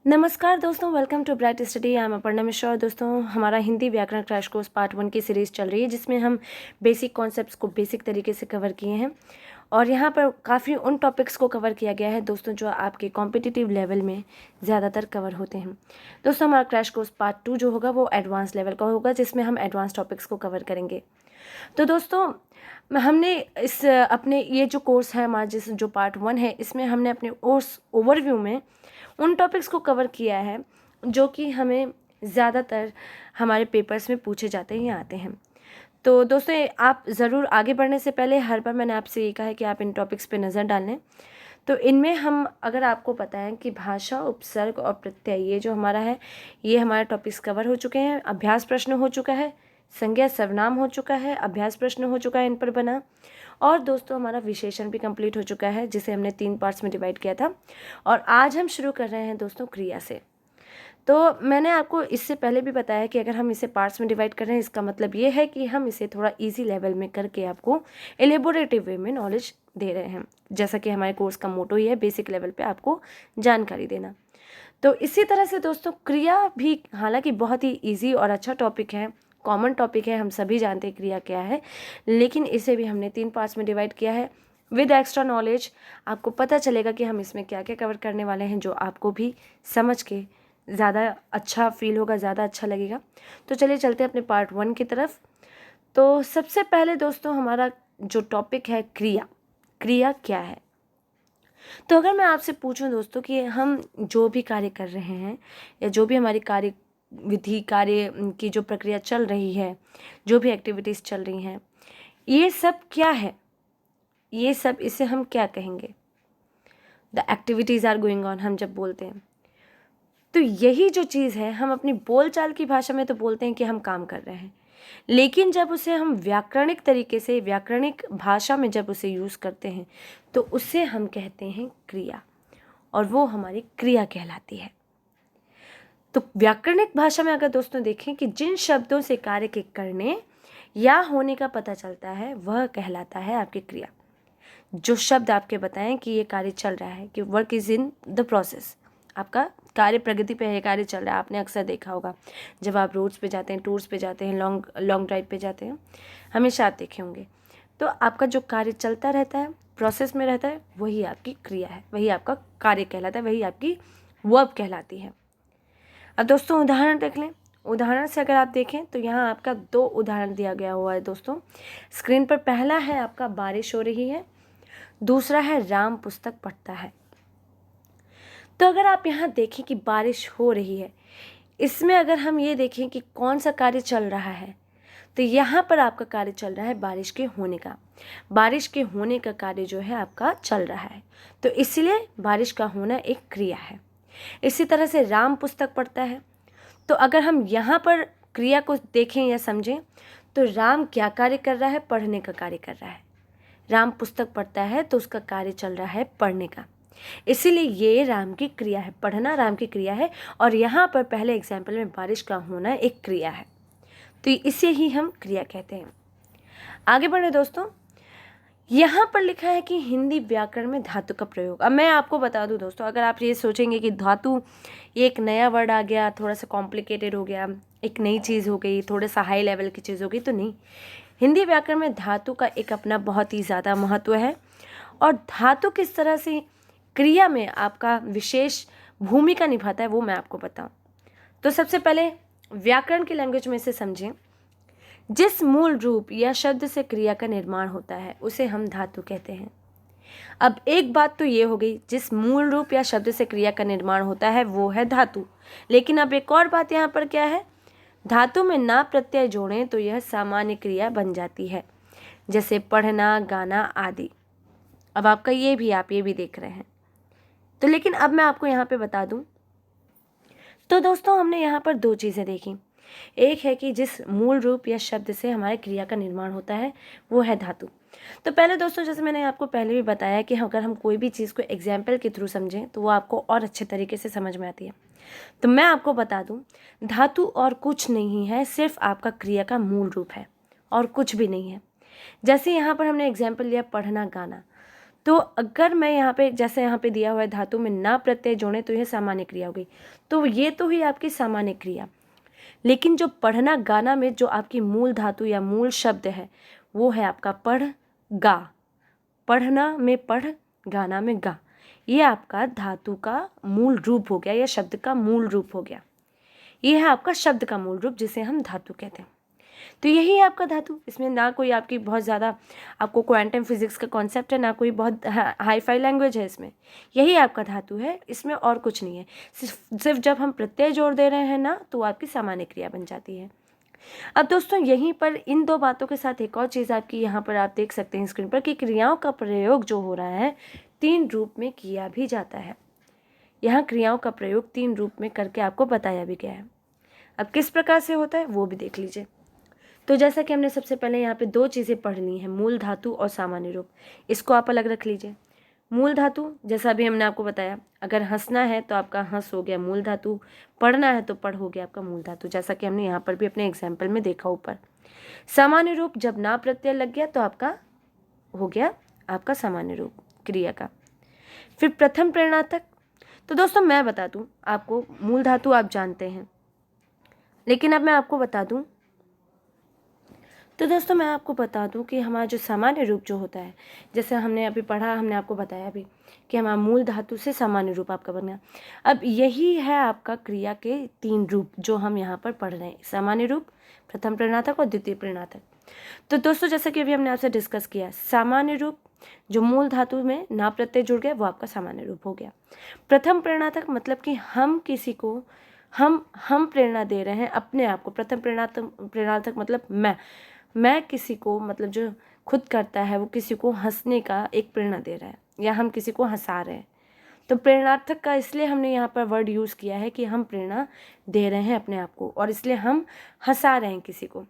नमस्कार दोस्तों, welcome to bright study. I am Aparna Mishra. और दोस्तों, हमारा हिंदी व्याकरण क्रैश कोर्स पार्ट 1 की सीरीज़ चल रही है, जिसमें हम बेसिक कॉन्सेप्ट्स को बेसिक तरीके से कवर किए हैं। और यहाँ पर काफ़ी उन टॉपिक्स को कवर किया गया है दोस्तों, जो आपके कॉम्पिटिटिव लेवल में ज़्यादातर कवर होते हैं। दोस्तों, हमारा क्रैश कोर्स पार्ट 2 जो होगा वो एडवांस लेवल का होगा, जिसमें हम एडवांस टॉपिक्स को कवर करेंगे। तो दोस्तों, हमने इस अपने ये जो कोर्स है हमारा, जिस जो पार्ट 1 है, इसमें हमने अपने कोर्स ओवरव्यू में उन टॉपिक्स को कवर किया है जो कि हमें ज़्यादातर हमारे पेपर्स में पूछे जाते हैं या आते हैं। तो दोस्तों, आप ज़रूर आगे बढ़ने से पहले हर बार मैंने आपसे ये कहा है कि आप इन टॉपिक्स पे नज़र डाल लें। तो इनमें हम, अगर आपको पता है कि भाषा, उपसर्ग और प्रत्यय, ये जो हमारा है, ये हमारे टॉपिक्स कवर हो चुके हैं। अभ्यास प्रश्न हो चुका है, संज्ञा सर्वनाम हो चुका है, अभ्यास प्रश्न हो चुका है इन पर बना। और दोस्तों, हमारा विशेषण भी कंप्लीट हो चुका है, जिसे हमने 3 पार्ट्स में डिवाइड किया था। और आज हम शुरू कर रहे हैं दोस्तों क्रिया से। तो मैंने आपको इससे पहले भी बताया कि अगर हम इसे पार्ट्स में डिवाइड कर रहे हैं, इसका मतलब ये है कि हम इसे थोड़ा इजी लेवल में करके आपको एलेबोरेटिव वे में नॉलेज दे रहे हैं, जैसा कि हमारे कोर्स का मोटो ही है, बेसिक लेवल पे आपको जानकारी देना। तो इसी तरह से दोस्तों, क्रिया भी हालांकि बहुत ही ईजी और अच्छा टॉपिक है, कॉमन टॉपिक है, हम सभी जानते हैं क्रिया क्या है, लेकिन इसे भी हमने 3 पार्ट्स में डिवाइड किया है। विद एक्स्ट्रा नॉलेज आपको पता चलेगा कि हम इसमें क्या क्या कवर करने वाले हैं, जो आपको भी समझ के ज़्यादा अच्छा फील होगा, ज़्यादा अच्छा लगेगा। तो चलिए चलते हैं अपने पार्ट 1 की तरफ। तो सबसे पहले दोस्तों, हमारा जो टॉपिक है क्रिया, क्रिया क्या है। तो अगर मैं आपसे पूछूं दोस्तों कि हम जो भी कार्य कर रहे हैं, या जो भी हमारी कार्य विधि, कार्य की जो प्रक्रिया चल रही है, जो भी एक्टिविटीज़ चल रही हैं, ये सब क्या है, ये सब, इसे हम क्या कहेंगे। The activities are going on, हम जब बोलते हैं तो यही जो चीज़ है, हम अपनी बोलचाल की भाषा में तो बोलते हैं कि हम काम कर रहे हैं, लेकिन जब उसे हम व्याकरणिक तरीके से, व्याकरणिक भाषा में जब उसे यूज़ करते हैं, तो उसे हम कहते हैं क्रिया, और वो हमारी क्रिया कहलाती है। तो व्याकरणिक भाषा में अगर दोस्तों देखें कि जिन शब्दों से कार्य के करने या होने का पता चलता है, वह कहलाता है आपकी क्रिया। जो शब्द आपके बताएं कि ये कार्य चल रहा है, कि work is in the process, आपका कार्य प्रगति पे है, कार्य चल रहा है। आपने अक्सर देखा होगा, जब आप रोड्स पे जाते हैं, टूर्स पे जाते हैं, लॉन्ग ड्राइव पे जाते हैं, हमेशा आप देखे होंगे। तो आपका जो कार्य चलता रहता है, प्रोसेस में रहता है, वही आपकी क्रिया है, वही आपका कार्य कहलाता है, वही आपकी वर्ब कहलाती है। अब दोस्तों, उदाहरण देख लें। उदाहरण से अगर आप देखें तो यहाँ आपका 2 उदाहरण दिया गया हुआ है दोस्तों स्क्रीन पर। पहला है आपका बारिश हो रही है, दूसरा है राम पुस्तक पढ़ता है। तो अगर आप यहाँ देखें कि बारिश हो रही है, इसमें अगर हम ये देखें कि कौन सा कार्य चल रहा है, तो यहाँ पर आपका कार्य चल रहा है बारिश के होने का। बारिश के होने का कार्य जो है आपका चल रहा है, तो इसलिए बारिश का होना एक क्रिया है। इसी तरह से राम पुस्तक पढ़ता है, तो अगर हम यहाँ पर क्रिया को देखें या समझें, तो राम क्या कार्य कर रहा है, पढ़ने का कार्य कर रहा है। राम पुस्तक पढ़ता है तो उसका कार्य चल रहा है पढ़ने का, इसीलिए ये राम की क्रिया है, पढ़ना राम की क्रिया है। और यहाँ पर पहले एग्जाम्पल में बारिश का होना एक क्रिया है, तो इसे ही हम क्रिया कहते हैं। आगे बढ़े दोस्तों, यहाँ पर लिखा है कि हिंदी व्याकरण में धातु का प्रयोग। अब मैं आपको बता दूं दोस्तों, अगर आप ये सोचेंगे कि धातु ये एक नया वर्ड आ गया, थोड़ा सा कॉम्प्लिकेटेड हो गया, एक नई चीज़ हो गई, थोड़ा सा हाई लेवल की चीज़ हो गई, तो नहीं। हिंदी व्याकरण में धातु का एक अपना बहुत ही ज़्यादा महत्व है, और धातु किस तरह से क्रिया में आपका विशेष भूमिका निभाता है, वो मैं आपको बताऊं। तो सबसे पहले व्याकरण की लैंग्वेज में से समझें। जिस मूल रूप या शब्द से क्रिया का निर्माण होता है, उसे हम धातु कहते हैं। अब एक बात तो ये हो गई, जिस मूल रूप या शब्द से क्रिया का निर्माण होता है वो है धातु। लेकिन अब एक और बात यहाँ पर क्या है, धातु में ना प्रत्यय जोड़ें तो यह सामान्य क्रिया बन जाती है, जैसे पढ़ना, गाना आदि। अब आपका आप ये भी देख रहे हैं। तो लेकिन अब मैं आपको यहाँ पे बता दूं, तो दोस्तों हमने यहाँ पर 2 चीज़ें देखी। एक है कि जिस मूल रूप या शब्द से हमारे क्रिया का निर्माण होता है वो है धातु। तो पहले दोस्तों, जैसे मैंने आपको पहले भी बताया कि अगर हम कोई भी चीज़ को एग्जाम्पल के थ्रू समझें तो वो आपको और अच्छे तरीके से समझ में आती है। तो मैं आपको बता दूं, धातु और कुछ नहीं है, सिर्फ आपका क्रिया का मूल रूप है, और कुछ भी नहीं है। जैसे यहाँ पर हमने एग्जाम्पल लिया पढ़ना, गाना, तो अगर मैं यहाँ पे जैसे यहाँ पे दिया हुआ है धातु में ना प्रत्यय जोड़ें तो यह सामान्य क्रिया हो गई। तो ये तो हुई आपकी सामान्य क्रिया, लेकिन जो पढ़ना गाना में जो आपकी मूल धातु या मूल शब्द है वो है आपका पढ़ गा। पढ़ना में पढ़, गाना में गा, ये आपका धातु का मूल रूप हो गया या शब्द का मूल रूप हो गया। ये है आपका शब्द का मूल रूप जिसे हम धातु कहते हैं। तो यही है आपका धातु। इसमें ना कोई आपकी बहुत ज़्यादा आपको क्वांटम फिजिक्स का कॉन्सेप्ट है, ना कोई बहुत हाई फाई लैंग्वेज है इसमें। यही आपका धातु है, इसमें और कुछ नहीं है। सिर्फ जब हम प्रत्यय जोड़ दे रहे हैं ना तो आपकी सामान्य क्रिया बन जाती है। अब दोस्तों यहीं पर इन दो बातों के साथ एक और चीज़ आपकी यहाँ पर आप देख सकते हैं स्क्रीन पर कि क्रियाओं का प्रयोग जो हो रहा है 3 रूप में किया भी जाता है। यहाँ क्रियाओं का प्रयोग 3 रूप में करके आपको बताया भी गया है। अब किस प्रकार से होता है वो भी देख लीजिए। तो जैसा कि हमने सबसे पहले यहाँ पे 2 चीज़ें पढ़ ली हैं, मूल धातु और सामान्य रूप। इसको आप अलग रख लीजिए। मूल धातु जैसा भी हमने आपको बताया, अगर हंसना है तो आपका हंस हो गया मूल धातु, पढ़ना है तो पढ़ हो गया आपका मूल धातु, जैसा कि हमने यहाँ पर भी अपने एग्जाम्पल में देखा ऊपर। सामान्य रूप जब ना प्रत्यय लग गया तो आपका हो गया आपका सामान्य रूप क्रिया का। फिर प्रथम प्रेरणार्थक। तो दोस्तों मैं बता दूं आपको, मूल धातु आप जानते हैं, लेकिन अब मैं आपको बता दूं, तो दोस्तों मैं आपको बता दूं कि हमारा जो सामान्य रूप जो होता है, जैसे हमने अभी पढ़ा, हमने आपको बताया भी कि हमारा मूल धातु से सामान्य रूप आपका बन गया। अब यही है आपका क्रिया के 3 रूप जो हम यहाँ पर पढ़ रहे हैं, सामान्य रूप, प्रथम प्रेरणार्थक और द्वितीय प्रेरणार्थक। तो दोस्तों जैसा कि अभी हमने आपसे डिस्कस किया, सामान्य रूप जो मूल धातु में ना प्रत्यय जुड़ गया वो आपका सामान्य रूप हो गया। प्रथम प्रेरणार्थक मतलब कि हम किसी को हम प्रेरणा दे रहे हैं अपने आप को। प्रथम प्रेरणार्थक मतलब मैं किसी को, मतलब जो खुद करता है वो किसी को हंसने का एक प्रेरणा दे रहा है या हम किसी को हंसा रहे हैं। तो प्रेरणार्थक का इसलिए हमने यहाँ पर वर्ड यूज़ किया है कि हम प्रेरणा दे रहे हैं अपने आप को, और इसलिए हम हंसा रहे हैं किसी को।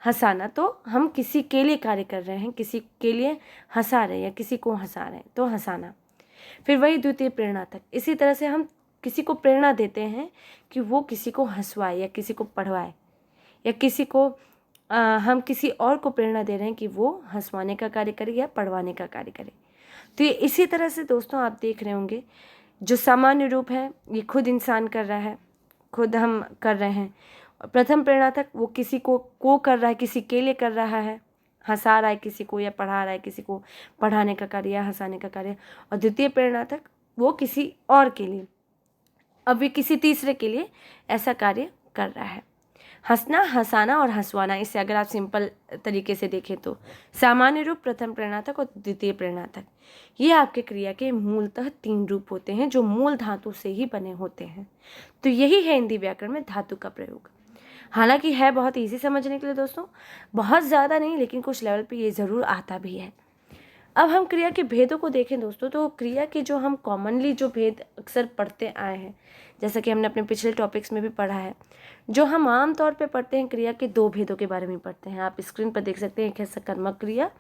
हंसाना तो हम किसी के लिए कार्य कर रहे हैं, किसी के लिए हंसा रहे हैं या किसी को हंसा रहे हैं, तो हंसाना। फिर वही द्वितीय प्रेरणार्थक, इसी तरह से हम किसी को प्रेरणा देते हैं कि वो किसी को हंसवाए या किसी को पढ़वाए, या किसी को हम किसी और को प्रेरणा दे रहे हैं कि वो हंसवाने का कार्य करे या पढ़वाने का कार्य करे। तो ये इसी तरह से दोस्तों आप देख रहे होंगे, जो सामान्य रूप है ये खुद इंसान कर रहा है, खुद हम कर रहे हैं। प्रथम प्रेरणार्थक वो किसी को कर रहा है, किसी के लिए कर रहा है, हंसा रहा है किसी को या पढ़ा रहा है किसी को, पढ़ाने का कार्य या हंसाने का कार्य। और द्वितीय प्रेरणार्थक वो किसी और के लिए, अभी किसी तीसरे के लिए ऐसा कार्य कर रहा है। हंसना, हंसाना और हंसवाना, इसे अगर आप सिंपल तरीके से देखें तो सामान्य रूप, प्रथम प्रेरणार्थक और द्वितीय प्रेरणार्थक, ये आपके क्रिया के मूलतः 3 रूप होते हैं जो मूल धातु से ही बने होते हैं। तो यही है हिंदी व्याकरण में धातु का प्रयोग। हालांकि है बहुत ईजी समझने के लिए दोस्तों, बहुत ज़्यादा नहीं, लेकिन कुछ लेवल पे ये ज़रूर आता भी है। अब हम क्रिया के भेदों को देखें दोस्तों, तो क्रिया के जो हम कॉमनली जो भेद अक्सर पढ़ते आए हैं, जैसा कि हमने अपने पिछले टॉपिक्स में भी पढ़ा है, जो हम आम तौर पे पढ़ते हैं क्रिया के 2 भेदों के बारे में पढ़ते हैं। आप स्क्रीन पर देख सकते हैं, एक है सकर्मक क्रिया,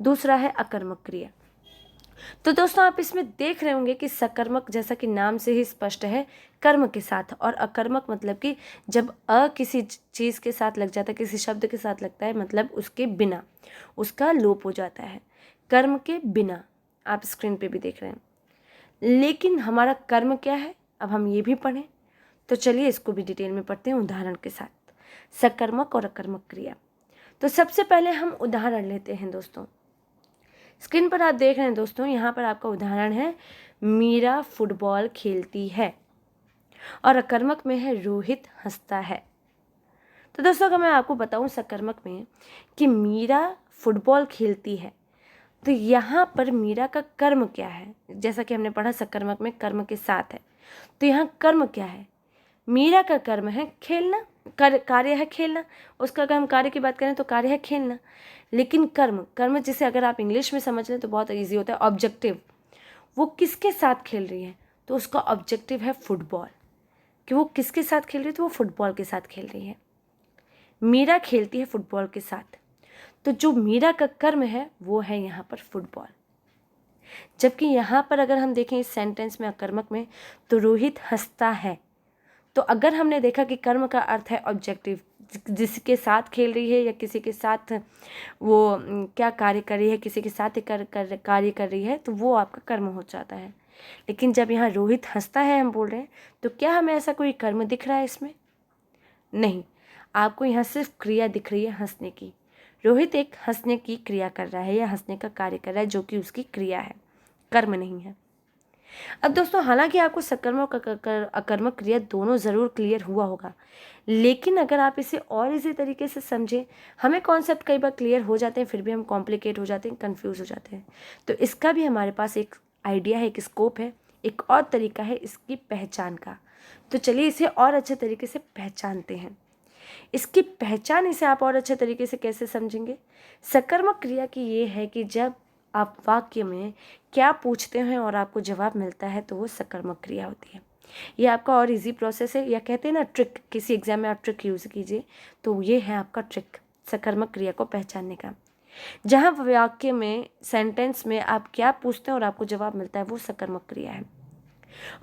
दूसरा है अकर्मक क्रिया। तो दोस्तों आप इसमें देख रहे होंगे कि सकर्मक जैसा कि नाम से ही स्पष्ट है, कर्म के साथ, और अकर्मक मतलब कि जब किसी चीज़ के साथ लग जाता है, किसी शब्द के साथ लगता है, मतलब उसके बिना, उसका लोप हो जाता है, कर्म के बिना। आप स्क्रीन पे भी देख रहे हैं। लेकिन हमारा कर्म क्या है, अब हम ये भी पढ़ें, तो चलिए इसको भी डिटेल में पढ़ते हैं उदाहरण के साथ, सकर्मक और अकर्मक क्रिया। तो सबसे पहले हम उदाहरण लेते हैं दोस्तों। स्क्रीन पर आप देख रहे हैं दोस्तों, यहाँ पर आपका उदाहरण है, मीरा फुटबॉल खेलती है, और अकर्मक में है रोहित हंसता है। तो दोस्तों अगर मैं आपको बताऊँ सकर्मक में कि मीरा फुटबॉल खेलती है, तो यहाँ पर मीरा का कर्म क्या है, जैसा कि हमने पढ़ा सकर्मक में कर्म के साथ है, तो यहाँ कर्म क्या है, मीरा का कर्म है खेलना, कार्य है खेलना, उसका अगर हम कार्य की बात करें तो कार्य है खेलना। लेकिन कर्म जिसे अगर आप इंग्लिश में समझ लें तो बहुत ईजी होता है, ऑब्जेक्टिव, वो किसके साथ खेल रही है, तो उसका ऑब्जेक्टिव है फुटबॉल, कि वो किसके साथ खेल रही है, तो वो फुटबॉल के साथ खेल रही है। मीरा खेलती है फुटबॉल के साथ, तो जो मीरा का कर्म है वो है यहाँ पर फुटबॉल। जबकि यहाँ पर अगर हम देखें इस सेंटेंस में अकर्मक में, तो रोहित हंसता है, तो अगर हमने देखा कि कर्म का अर्थ है ऑब्जेक्टिव, जिसके साथ खेल रही है या किसी के साथ वो क्या कार्य कर रही है, किसी के साथ कार्य कर रही है, तो वो आपका कर्म हो जाता है। लेकिन जब यहाँ रोहित हंसता है हम बोल रहे हैं, तो क्या हमें ऐसा कोई कर्म दिख रहा है इसमें? नहीं, आपको यहाँ सिर्फ क्रिया दिख रही है हंसने की। रोहित एक हंसने की क्रिया कर रहा है या हंसने का कार्य कर रहा है, जो कि उसकी क्रिया है, कर्म नहीं है। अब दोस्तों, हालांकि आपको सकर्मक और अकर्मक क्रिया दोनों ज़रूर क्लियर हुआ होगा, लेकिन अगर आप इसे और इसी तरीके से समझें, हमें कॉन्सेप्ट कई बार क्लियर हो जाते हैं, फिर भी हम कॉम्प्लिकेट हो जाते हैं, कंफ्यूज हो जाते हैं। तो इसका भी हमारे पास एक आइडिया है, एक स्कोप है, एक और तरीका है इसकी पहचान का। तो चलिए इसे और अच्छे तरीके से पहचानते हैं। इसकी पहचान इसे आप और अच्छे तरीके से कैसे समझेंगे? सकर्मक क्रिया की ये है कि जब आप वाक्य में क्या पूछते हैं और आपको जवाब मिलता है, तो वो सकर्मक क्रिया होती है। ये आपका और इजी प्रोसेस है, या कहते हैं ना ट्रिक, किसी एग्जाम में आप ट्रिक यूज़ कीजिए, तो ये है आपका ट्रिक सकर्मक क्रिया को पहचानने का। जहाँ वाक्य में, सेंटेंस में आप क्या पूछते हैं और आपको जवाब मिलता है, वो सकर्मक क्रिया है।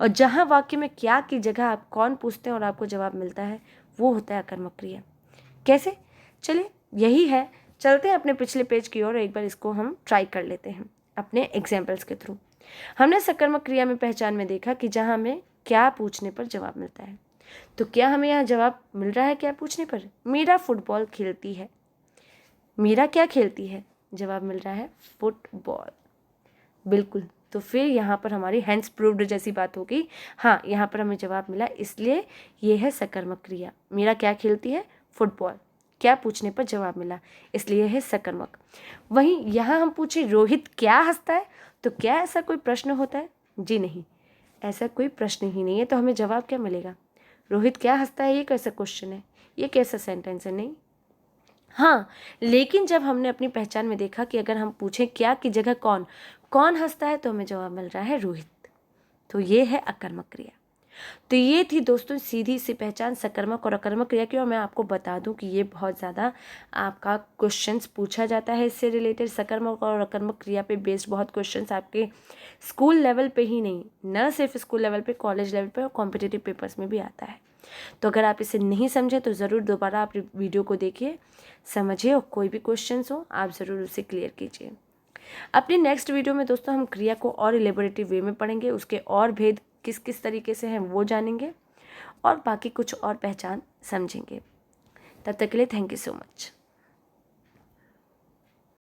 और जहाँ वाक्य में क्या की जगह आप कौन पूछते हैं और आपको जवाब मिलता है, वो होता है अकर्मक क्रिया। कैसे? चलिए यही है, चलते हैं अपने पिछले पेज की ओर, एक बार इसको हम ट्राई कर लेते हैं अपने एग्जाम्पल्स के थ्रू। हमने सकर्मक क्रिया में पहचान में देखा कि जहाँ हमें क्या पूछने पर जवाब मिलता है, तो क्या हमें यहाँ जवाब मिल रहा है क्या पूछने पर? मीरा फुटबॉल खेलती है। मीरा क्या खेलती है? जवाब मिल रहा है फुटबॉल। बिल्कुल, तो फिर यहाँ पर हमारी हैंड्स प्रूव्ड जैसी बात होगी। हाँ, यहाँ पर हमें जवाब मिला, इसलिए ये है सकर्मक क्रिया। मीरा क्या खेलती है? फुटबॉल। क्या पूछने पर जवाब मिला, इसलिए है सकर्मक। वहीं यहाँ हम पूछे रोहित क्या हंसता है, तो क्या ऐसा कोई प्रश्न होता है? जी नहीं, ऐसा कोई प्रश्न ही नहीं है, तो हमें जवाब क्या मिलेगा? रोहित क्या हंसता है, ये कैसा क्वेश्चन है, ये कैसा सेंटेंस है? नहीं। हाँ, लेकिन जब हमने अपनी पहचान में देखा कि अगर हम पूछें क्या की जगह कौन, कौन हंसता है, तो हमें जवाब मिल रहा है रोहित। तो ये है अकर्मक क्रिया। तो ये थी दोस्तों सीधी सी पहचान सकर्मक और अकर्मक क्रिया की। और मैं आपको बता दूं कि ये बहुत ज़्यादा आपका क्वेश्चंस पूछा जाता है इससे रिलेटेड। सकर्मक और अकर्मक क्रिया पे बेस्ड बहुत क्वेश्चंस आपके स्कूल लेवल पे ही नहीं, न सिर्फ स्कूल लेवल पे, कॉलेज लेवल पे और कॉम्पिटिटिव पेपर्स में भी आता है। तो अगर आप इसे नहीं समझे तो ज़रूर दोबारा आप वीडियो को देखिए, समझिए, और कोई भी क्वेश्चंस हो आप ज़रूर उसे क्लियर कीजिए। अपनी नेक्स्ट वीडियो में दोस्तों हम क्रिया को और इलेबोरेटिव वे में पढ़ेंगे, उसके और भेद किस किस तरीके से हैं वो जानेंगे, और बाकी कुछ और पहचान समझेंगे। तब तक के लिए थैंक यू सो मच।